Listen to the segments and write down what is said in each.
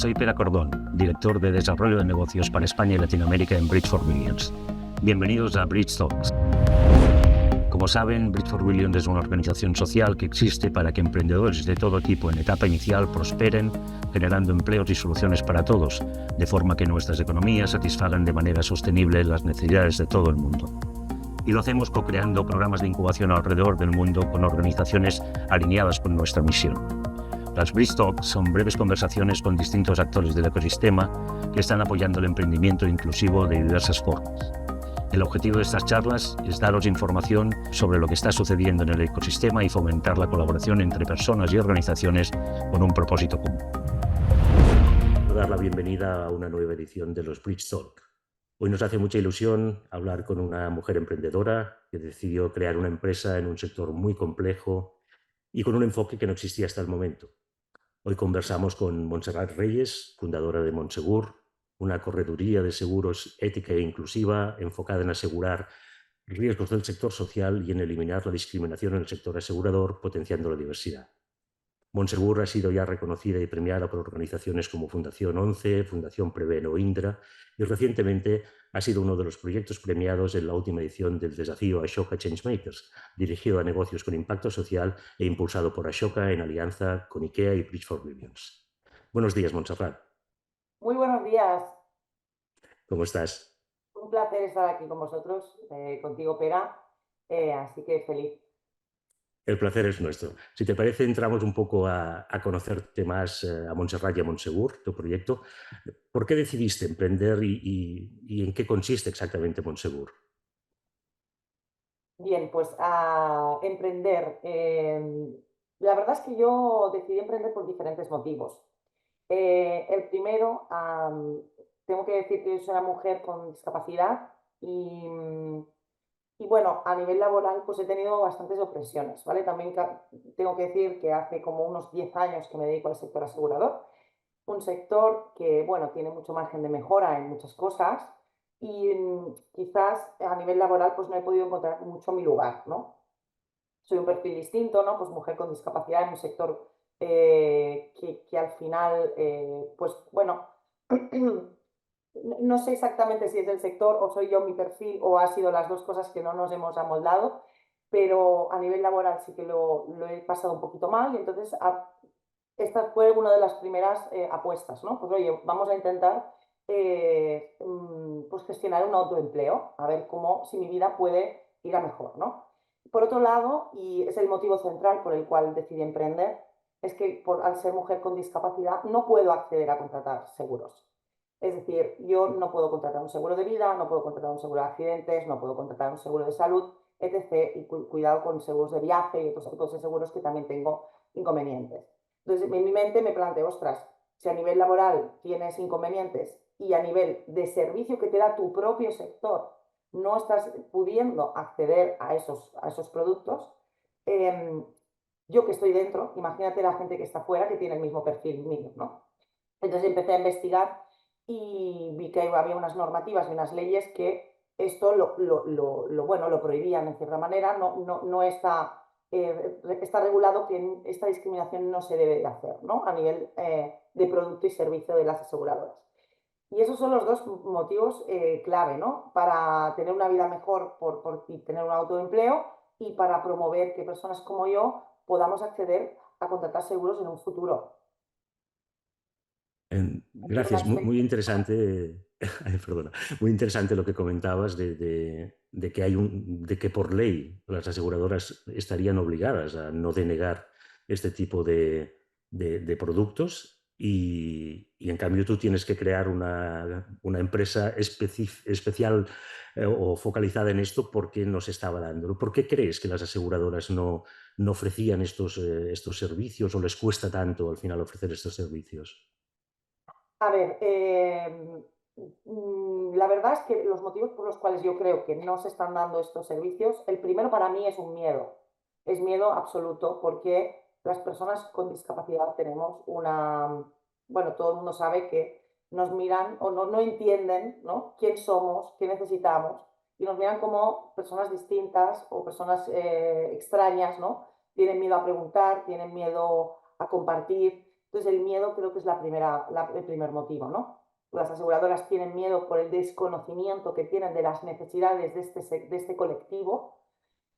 Soy Pere Cordón, director de Desarrollo de Negocios para España y Latinoamérica en Bridge for Billions. Bienvenidos a Bridge Talks. Como saben, Bridge for Billions es una organización social que existe para que emprendedores de todo tipo en etapa inicial prosperen, generando empleos y soluciones para todos, de forma que nuestras economías satisfagan de manera sostenible las necesidades de todo el mundo. Y lo hacemos co-creando programas de incubación alrededor del mundo con organizaciones alineadas con nuestra misión. Las Bridge Talks son breves conversaciones con distintos actores del ecosistema que están apoyando el emprendimiento inclusivo de diversas formas. El objetivo de estas charlas es daros información sobre lo que está sucediendo en el ecosistema y fomentar la colaboración entre personas y organizaciones con un propósito común. Quiero dar la bienvenida a una nueva edición de los Bridge Talks. Hoy nos hace mucha ilusión hablar con una mujer emprendedora que decidió crear una empresa en un sector muy complejo y con un enfoque que no existía hasta el momento. Hoy conversamos con Montserrat Reyes, fundadora de Montsegur, una correduría de seguros ética e inclusiva enfocada en asegurar riesgos del sector social y en eliminar la discriminación en el sector asegurador, potenciando la diversidad. Montsegur ha sido ya reconocida y premiada por organizaciones como Fundación 11, Fundación Preven o Indra, y recientemente ha sido uno de los proyectos premiados en la última edición del desafío Ashoka Changemakers, dirigido a negocios con impacto social e impulsado por Ashoka en alianza con IKEA y Bridge for Billions. Buenos días, Montserrat. Muy buenos días. ¿Cómo estás? Un placer estar aquí con vosotros, contigo, Pera, así que feliz. El placer es nuestro. Si te parece, entramos un poco a conocerte más a Montserrat y a Montsegur, tu proyecto. ¿Por qué decidiste emprender y en qué consiste exactamente Montsegur? Bien, pues a emprender. La verdad es que yo decidí emprender por diferentes motivos. El primero, tengo que decir que yo soy una mujer con discapacidad y bueno, a nivel laboral pues he tenido bastantes opresiones, ¿vale? También tengo que decir que hace como unos 10 años que me dedico al sector asegurador, un sector que, bueno, tiene mucho margen de mejora en muchas cosas y quizás a nivel laboral pues no he podido encontrar mucho mi lugar, ¿no? Soy un perfil distinto, ¿no? Pues mujer con discapacidad en un sector que al final, pues bueno, no sé exactamente si es el sector o soy yo mi perfil o ha sido las dos cosas que no nos hemos amoldado, pero a nivel laboral sí que lo he pasado un poquito mal y entonces esta fue una de las primeras apuestas, ¿no? Pues oye, vamos a intentar pues gestionar un autoempleo, a ver cómo, si mi vida puede ir a mejor, ¿no? Por otro lado, y es el motivo central por el cual decidí emprender, es que al ser mujer con discapacidad no puedo acceder a contratar seguros. Es decir, yo no puedo contratar un seguro de vida, no puedo contratar un seguro de accidentes, no puedo contratar un seguro de salud, etc. Y cuidado con seguros de viaje y otros tipos de seguros que también tengo inconvenientes. Entonces, en mi mente me planteo, ostras, si a nivel laboral tienes inconvenientes y a nivel de servicio que te da tu propio sector no estás pudiendo acceder a esos productos, eh, yo que estoy dentro, imagínate la gente que está fuera que tiene el mismo perfil mío, ¿no? Entonces empecé a investigar y vi que había unas normativas y unas leyes que esto bueno, lo prohibían en cierta manera, no está, está regulado que esta discriminación no se debe de hacer, ¿no? A nivel de producto y servicio de las aseguradoras. Y esos son los dos motivos clave, ¿no? Para tener una vida mejor y tener un autoempleo y para promover que personas como yo podamos acceder a contratar seguros en un futuro. Ha sido una Gracias, muy experiencia. interesante, ay, perdona, muy interesante lo que comentabas de que por ley las aseguradoras estarían obligadas a no denegar este tipo de productos y en cambio tú tienes que crear una empresa especial o focalizada en esto porque no se estaba dando. ¿Por qué crees que las aseguradoras no ofrecían estos servicios o les cuesta tanto al final ofrecer estos servicios? A ver, la verdad es que los motivos por los cuales yo creo que no se están dando estos servicios, el primero para mí es un miedo, es miedo absoluto porque las personas con discapacidad tenemos bueno, todo el mundo sabe que nos miran o no entienden, ¿no? Quién somos, qué necesitamos y nos miran como personas distintas o personas extrañas, ¿no? Tienen miedo a preguntar, tienen miedo a compartir. Entonces el miedo creo que es el primer motivo, ¿no? Las aseguradoras tienen miedo por el desconocimiento que tienen de las necesidades de este colectivo,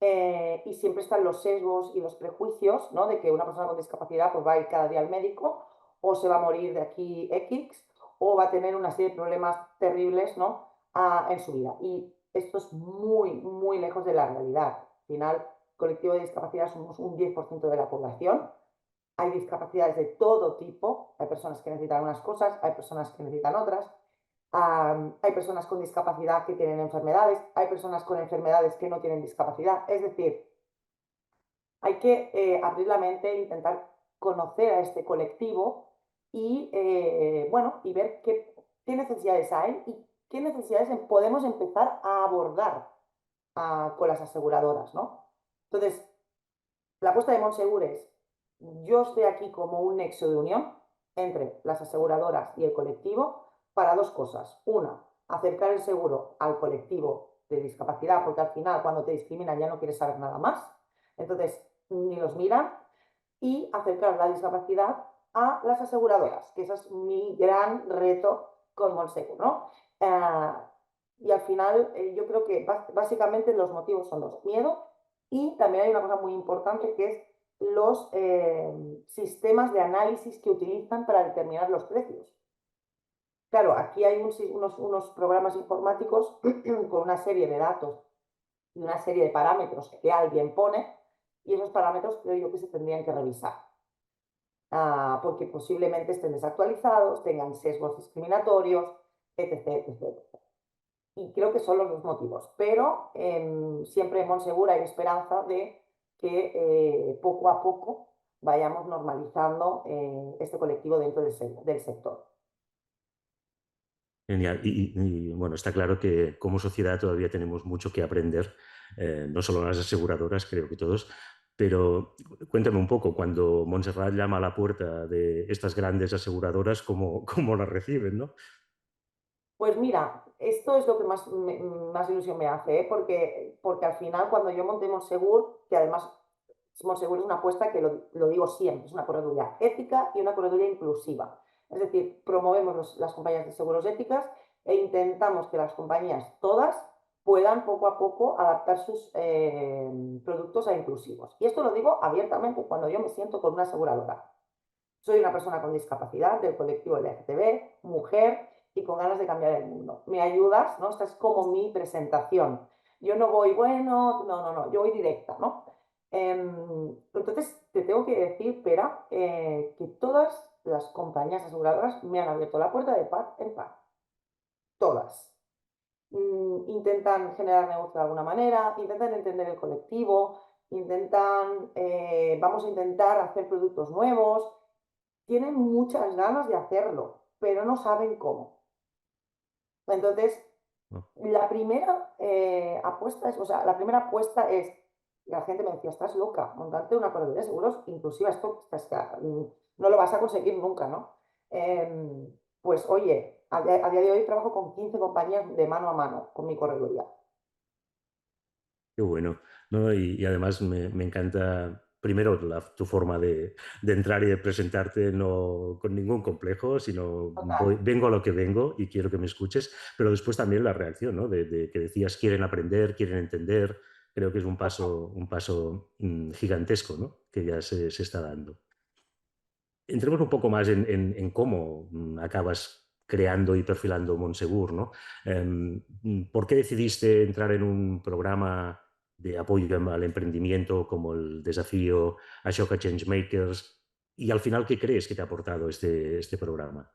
y siempre están los sesgos y los prejuicios, ¿no? De que una persona con discapacidad pues, va a ir cada día al médico o se va a morir de aquí X o va a tener una serie de problemas terribles, ¿no? En su vida. Y esto es muy, muy lejos de la realidad. Al final, el colectivo de discapacidad somos un 10% de la población. Hay discapacidades de todo tipo. Hay personas que necesitan unas cosas, hay personas que necesitan otras. Hay personas con discapacidad que tienen enfermedades, hay personas con enfermedades que no tienen discapacidad. Es decir, hay que abrir la mente e intentar conocer a este colectivo y, bueno, y ver qué necesidades hay y qué necesidades podemos empezar a abordar con las aseguradoras, ¿no? Entonces, la apuesta de Monsegur es, yo estoy aquí como un nexo de unión entre las aseguradoras y el colectivo para dos cosas. Una, acercar el seguro al colectivo de discapacidad, porque al final cuando te discriminan ya no quieres saber nada más. Entonces, ni los miran. Y acercar la discapacidad a las aseguradoras, que ese es mi gran reto con Monsegur, ¿no? Y al final yo creo que básicamente los motivos son los miedo y también hay una cosa muy importante que es los sistemas de análisis que utilizan para determinar los precios. Claro, aquí hay unos programas informáticos con una serie de datos y una serie de parámetros que alguien pone y esos parámetros creo yo que se tendrían que revisar. Porque posiblemente estén desactualizados, tengan sesgos discriminatorios, etc, etc. Y creo que son los dos motivos, pero siempre en Monsegur hay esperanza de que poco a poco vayamos normalizando este colectivo dentro del sector. Genial. Bueno, está claro que como sociedad todavía tenemos mucho que aprender, no solo las aseguradoras, creo que todos, pero cuéntame un poco, cuando Montserrat llama a la puerta de estas grandes aseguradoras, ¿cómo la reciben, no? Pues mira, esto es lo que más ilusión me hace, ¿eh? Porque al final cuando yo monté Monsegur, que además Monsegur es una apuesta que lo digo siempre, es una correduría ética y una correduría inclusiva. Es decir, promovemos las compañías de seguros éticas e intentamos que las compañías todas puedan poco a poco adaptar sus productos a inclusivos. Y esto lo digo abiertamente cuando yo me siento con una aseguradora. Soy una persona con discapacidad del colectivo LGTB, mujer y con ganas de cambiar el mundo. ¿Me ayudas? ¿No? Esta es como mi presentación. Yo no voy, bueno, no, yo voy directa, ¿no? Entonces, te tengo que decir, Pera, que todas las compañías aseguradoras me han abierto la puerta de par en par. Todas. Intentan generar negocio de alguna manera, intentan entender el colectivo, vamos a intentar hacer productos nuevos, tienen muchas ganas de hacerlo, pero no saben cómo. Entonces, No. la primera la primera apuesta es, la gente me decía, estás loca, montarte una corredera de seguros inclusiva, no lo vas a conseguir nunca, ¿no? Pues oye, a día de hoy trabajo con 15 compañías de mano a mano con mi correduría. Qué bueno, ¿no? Y además me encanta, primero, tu forma de entrar y de presentarte no con ningún complejo, sino Total. vengo a lo que vengo y quiero que me escuches, pero después también la reacción, ¿no? De que decías quieren aprender, quieren entender, creo que es un paso gigantesco, ¿no? Que ya se está dando. Entremos un poco más en cómo acabas creando y perfilando Monsegur, ¿no? ¿Por qué decidiste entrar en un programa de apoyo al emprendimiento como el desafío Ashoka Changemakers? Y al final, ¿qué crees que te ha aportado este programa?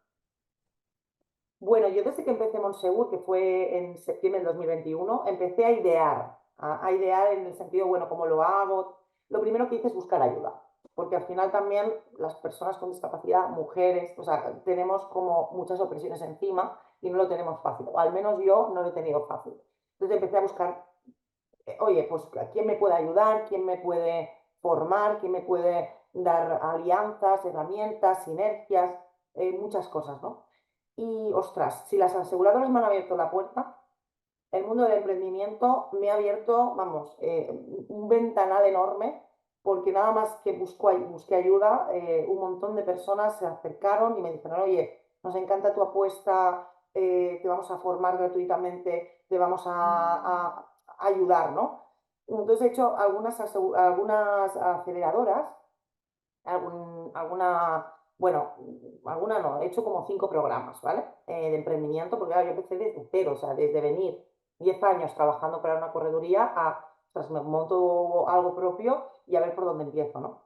Bueno, yo desde que empecé Monsegur, que fue en septiembre del 2021, empecé a idear, a idear en el sentido, bueno, ¿cómo lo hago? Lo primero que hice es buscar ayuda, porque al final también las personas con discapacidad, mujeres, o sea, tenemos como muchas opresiones encima y no lo tenemos fácil, o al menos yo no lo he tenido fácil. Entonces empecé a buscar, oye, pues ¿quién me puede ayudar? ¿Quién me puede formar? ¿Quién me puede dar alianzas, herramientas, sinergias? Muchas cosas, ¿no? Y ostras, si las aseguradoras me han abierto la puerta, el mundo del emprendimiento me ha abierto, vamos, un ventanal enorme porque nada más que busqué ayuda, un montón de personas se acercaron y me dijeron, oye, nos encanta tu apuesta, te vamos a formar gratuitamente, te vamos a ayudar, ¿no? Entonces he hecho algunas aceleradoras, bueno, alguna no, he hecho como 5 programas, ¿vale? De emprendimiento, porque claro, yo empecé desde cero, o sea, desde venir 10 años trabajando para una correduría a, pues me monto algo propio y a ver por dónde empiezo, ¿no?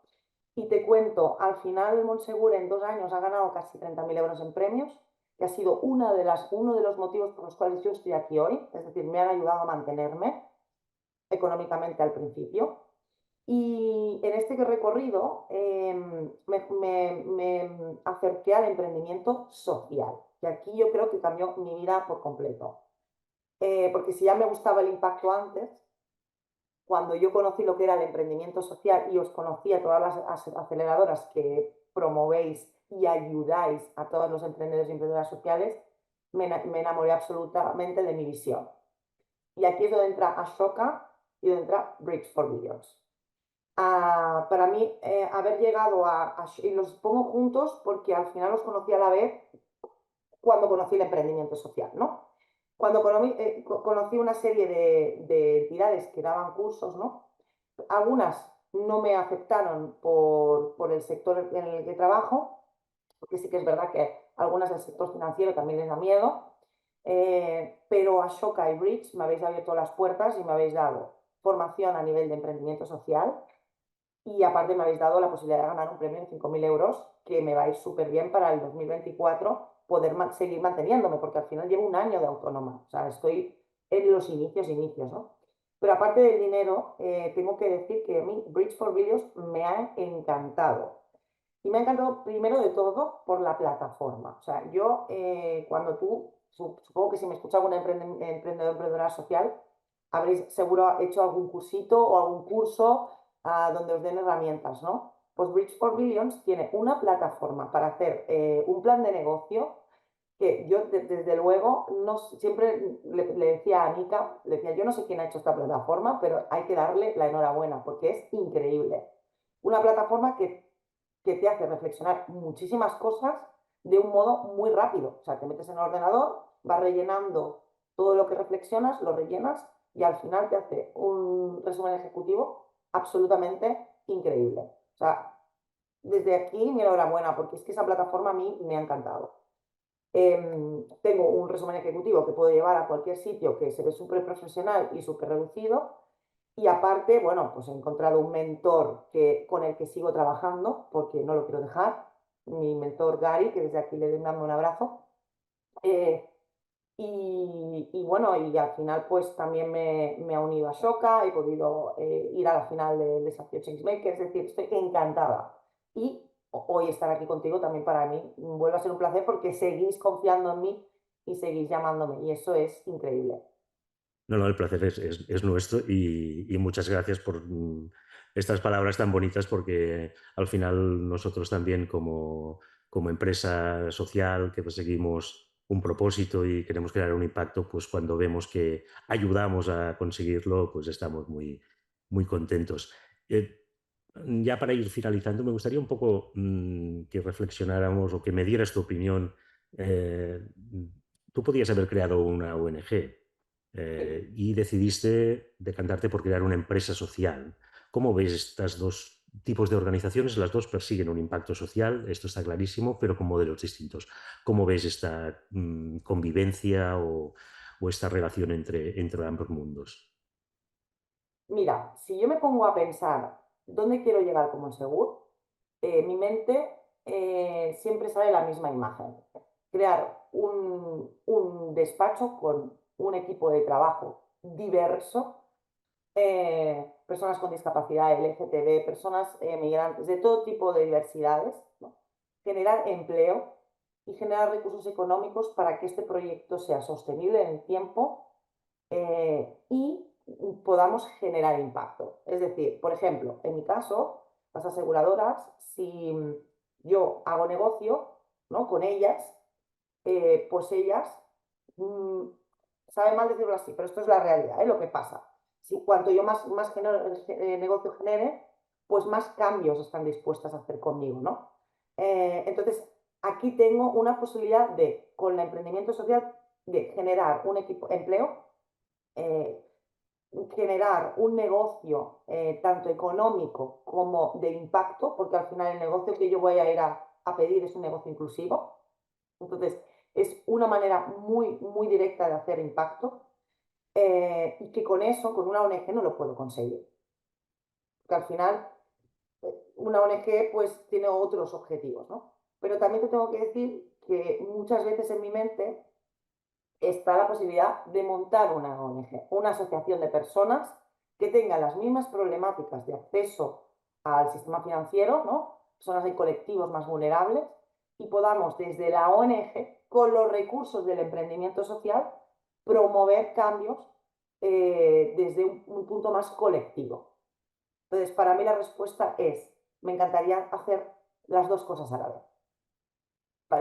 Y te cuento, al final Monsegur en 2 años ha ganado casi 30.000 euros en premios, que ha sido uno de los motivos por los cuales yo estoy aquí hoy, es decir, me han ayudado a mantenerme económicamente al principio. Y en este recorrido me acerqué al emprendimiento social, que aquí yo creo que cambió mi vida por completo. Porque si ya me gustaba el impacto antes, cuando yo conocí lo que era el emprendimiento social y os conocí a todas las aceleradoras que promovéis y ayudáis a todos los emprendedores y emprendedoras sociales, me enamoré absolutamente de mi visión. Y aquí es donde entra Ashoka y donde entra Bridge for Billions. Para mí, haber llegado y los pongo juntos porque al final los conocí a la vez cuando conocí el emprendimiento social, ¿no? Cuando conocí una serie de entidades que daban cursos, ¿no? Algunas no me aceptaron por el sector en el que trabajo, porque sí que es verdad que algunas del sector financiero también les da miedo, pero Ashoka y Bridge me habéis abierto las puertas y me habéis dado formación a nivel de emprendimiento social y aparte me habéis dado la posibilidad de ganar un premio de 5.000 euros que me va a ir súper bien para el 2024 poder seguir manteniéndome, porque al final llevo un año de autónoma, o sea, estoy en los inicios, ¿no? Pero aparte del dinero, tengo que decir que a mí Bridge for Billions me ha encantado. Y me ha encantado primero de todo por la plataforma. O sea, yo cuando supongo que si me escucha algún emprendedor, emprendedora social, habréis seguro hecho algún cursito o algún curso donde os den herramientas, ¿no? Pues Bridge for Billions tiene una plataforma para hacer un plan de negocio que yo desde luego no, siempre le decía a Anika, le decía, yo no sé quién ha hecho esta plataforma, pero hay que darle la enhorabuena porque es increíble. Una plataforma que te hace reflexionar muchísimas cosas de un modo muy rápido. O sea, te metes en el ordenador, vas rellenando todo lo que reflexionas, lo rellenas y al final te hace un resumen ejecutivo absolutamente increíble. O sea, desde aquí mi enhorabuena, porque es que esa plataforma a mí me ha encantado. Tengo un resumen ejecutivo que puedo llevar a cualquier sitio que se ve súper profesional y súper reducido. Y aparte, bueno, pues he encontrado un mentor con el que sigo trabajando, porque no lo quiero dejar, mi mentor Gary, que desde aquí le mando un abrazo. Eh, y bueno, y al final pues también me ha unido a Shoka, he podido ir a la final del desafío Changemaker, es decir, estoy encantada. Y hoy estar aquí contigo también para mí vuelve a ser un placer porque seguís confiando en mí y seguís llamándome y eso es increíble. No, no, el placer es nuestro y muchas gracias por estas palabras tan bonitas porque al final nosotros también como empresa social que perseguimos un propósito y queremos crear un impacto, pues cuando vemos que ayudamos a conseguirlo, pues estamos muy contentos. Eh, ya para ir finalizando, me gustaría un poco que reflexionáramos o que me dieras tu opinión. Eh, Tú podías haber creado una ONG y decidiste decantarte por crear una empresa social. ¿Cómo ves estos dos tipos de organizaciones? Las dos persiguen un impacto social, esto está clarísimo, pero con modelos distintos. ¿Cómo ves esta convivencia o esta relación entre ambos mundos? Mira, si yo me pongo a pensar dónde quiero llegar como Monsegur, mi mente siempre sale la misma imagen. Crear un despacho con un equipo de trabajo diverso, personas con discapacidad LGTB, personas migrantes, de todo tipo de diversidades, ¿no? Generar empleo y generar recursos económicos para que este proyecto sea sostenible en el tiempo y podamos generar impacto. Es decir, por ejemplo, en mi caso, las aseguradoras, si yo hago negocio, ¿no?, con ellas, pues ellas, mmm, sabe mal decirlo así, pero esto es la realidad, lo que pasa. Si cuanto yo más negocio genere, pues más cambios están dispuestas a hacer conmigo, ¿no? Entonces, aquí tengo una posibilidad de, con el emprendimiento social, de generar un empleo, eh, generar un negocio tanto económico como de impacto, porque al final el negocio que yo voy a ir a pedir es un negocio inclusivo. Entonces, es una manera muy directa de hacer impacto, y que con eso, con una ONG, no lo puedo conseguir. Porque al final, una ONG pues tiene otros objetivos, ¿no? Pero también te tengo que decir que muchas veces en mi mente está la posibilidad de montar una ONG, una asociación de personas que tengan las mismas problemáticas de acceso al sistema financiero, ¿no? Personas y colectivos más vulnerables, y podamos desde la ONG, con los recursos del emprendimiento social, promover cambios desde un punto más colectivo. Entonces, para mí la respuesta es, me encantaría hacer las dos cosas a la vez.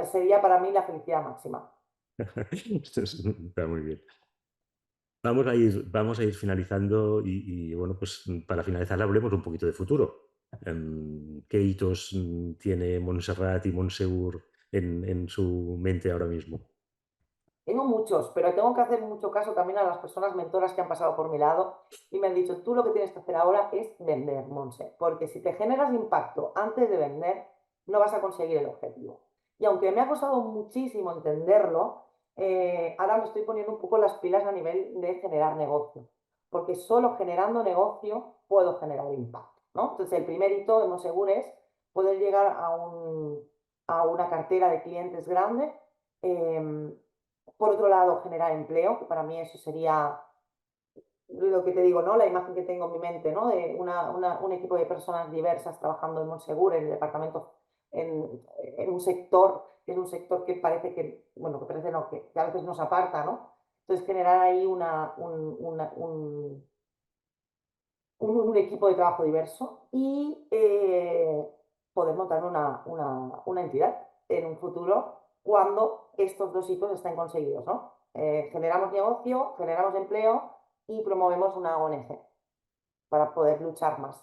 Sería para mí la felicidad máxima. Está muy bien. Vamos a ir finalizando y, bueno, pues para finalizar hablemos un poquito de futuro. ¿Qué hitos tiene Montserrat y Montseur en su mente ahora mismo? Tengo muchos, pero tengo que hacer mucho caso también a las personas mentoras que han pasado por mi lado y me han dicho, tú lo que tienes que hacer ahora es vender, Monse, porque si te generas impacto antes de vender, no vas a conseguir el objetivo. Y aunque me ha costado muchísimo entenderlo, ahora me estoy poniendo un poco las pilas a nivel de generar negocio, porque solo generando negocio puedo generar impacto, ¿no? Entonces, el primer hito de Monsegur es poder llegar a una cartera de clientes grande. Por otro lado, generar empleo, que para mí eso sería lo que te digo, ¿no? La imagen que tengo en mi mente, ¿no? De un equipo de personas diversas trabajando en Monsegur, en el departamento, en un sector, que es un sector que parece que, bueno, que parece no, que a veces nos aparta, ¿no? Entonces, generar ahí un equipo de trabajo diverso y poder montar una entidad en un futuro cuando estos dos hitos estén conseguidos, ¿no? Generamos negocio, generamos empleo y promovemos una ONG para poder luchar más.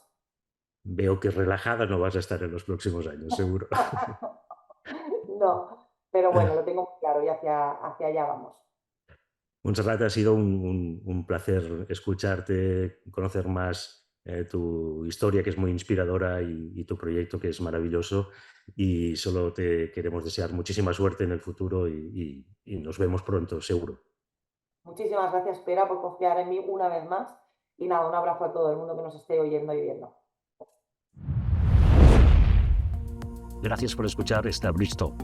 Veo que relajada no vas a estar en los próximos años, seguro. No, pero bueno, lo tengo muy claro y hacia allá vamos. Montserrat, ha sido un placer escucharte, conocer más tu historia, que es muy inspiradora, y tu proyecto, que es maravilloso. Y solo te queremos desear muchísima suerte en el futuro y nos vemos pronto, seguro. Muchísimas gracias, Pera, por confiar en mí una vez más. Y nada, un abrazo a todo el mundo que nos esté oyendo y viendo. Gracias por escuchar esta Bridge Talk.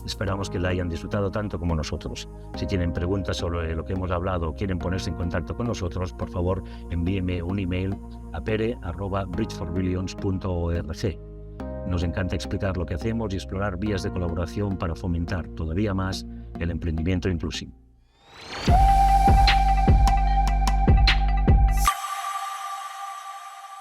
Esperamos que la hayan disfrutado tanto como nosotros. Si tienen preguntas sobre lo que hemos hablado o quieren ponerse en contacto con nosotros, por favor, envíenme un email a pere@bridgeforbillions.org. Nos encanta explicar lo que hacemos y explorar vías de colaboración para fomentar todavía más el emprendimiento inclusivo.